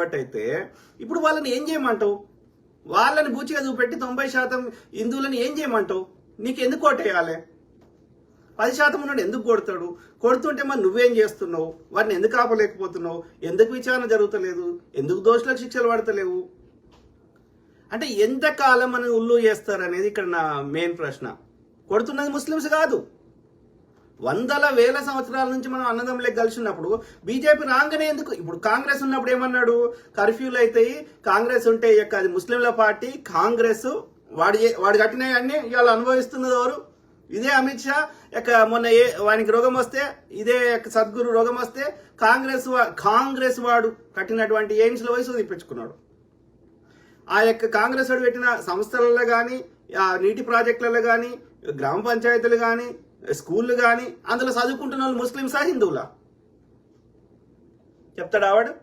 కాబట్టి అయితే ఇప్పుడు వాళ్ళని ఏం చేయమంటావు? వాళ్ళని బూచిగా చూపెట్టి 90% హిందువులను ఏం చేయమంటావు? నీకు ఎందుకు ఓటేయాలి? 10% ఉన్నాడు ఎందుకు కొడతాడు? కొడుతుంటే మరి నువ్వేం చేస్తున్నావు? వారిని ఎందుకు ఆపలేకపోతున్నావు? ఎందుకు విచారణ జరుగుతలేదు? ఎందుకు దోషులకు శిక్షలు పడతలేవు? అంటే ఎంతకాలం మనం ఉల్లు చేస్తారనేది ఇక్కడ నా మెయిన్ ప్రశ్న. కొడుతున్నది ముస్లిమ్స్ కాదు, వందల వేల సంవత్సరాల నుంచి మనం అన్నదమ్ములకి కలిసి ఉన్నప్పుడు బీజేపీ రాగానే ఎందుకు? ఇప్పుడు కాంగ్రెస్ ఉన్నప్పుడు ఏమన్నాడు? కర్ఫ్యూలు అవుతాయి, కాంగ్రెస్ ఉంటే అది ముస్లింల పార్టీ, కాంగ్రెస్ వాడు కట్టినవి అన్ని ఇవాళ అనుభవిస్తున్నది ఎవరు? ఇదే అమిత్ షా. మొన్న వానికి రోగం వస్తే, ఇదే సద్గురు రోగం వస్తే కాంగ్రెస్ వాడు కట్టినటువంటి ఎయిమ్స్ లో వయసు తెప్పించుకున్నాడు. ఆ కాంగ్రెస్ వాడు పెట్టిన సంస్థలలో కానీ, ఆ నీటి ప్రాజెక్టులలో కానీ, గ్రామ పంచాయతీలు కానీ, స్కూళ్ళు కానీ అందులో చదువుకుంటున్న వాళ్ళు ముస్లింసా హిందువులా? చెప్తాడు ఆవాడు.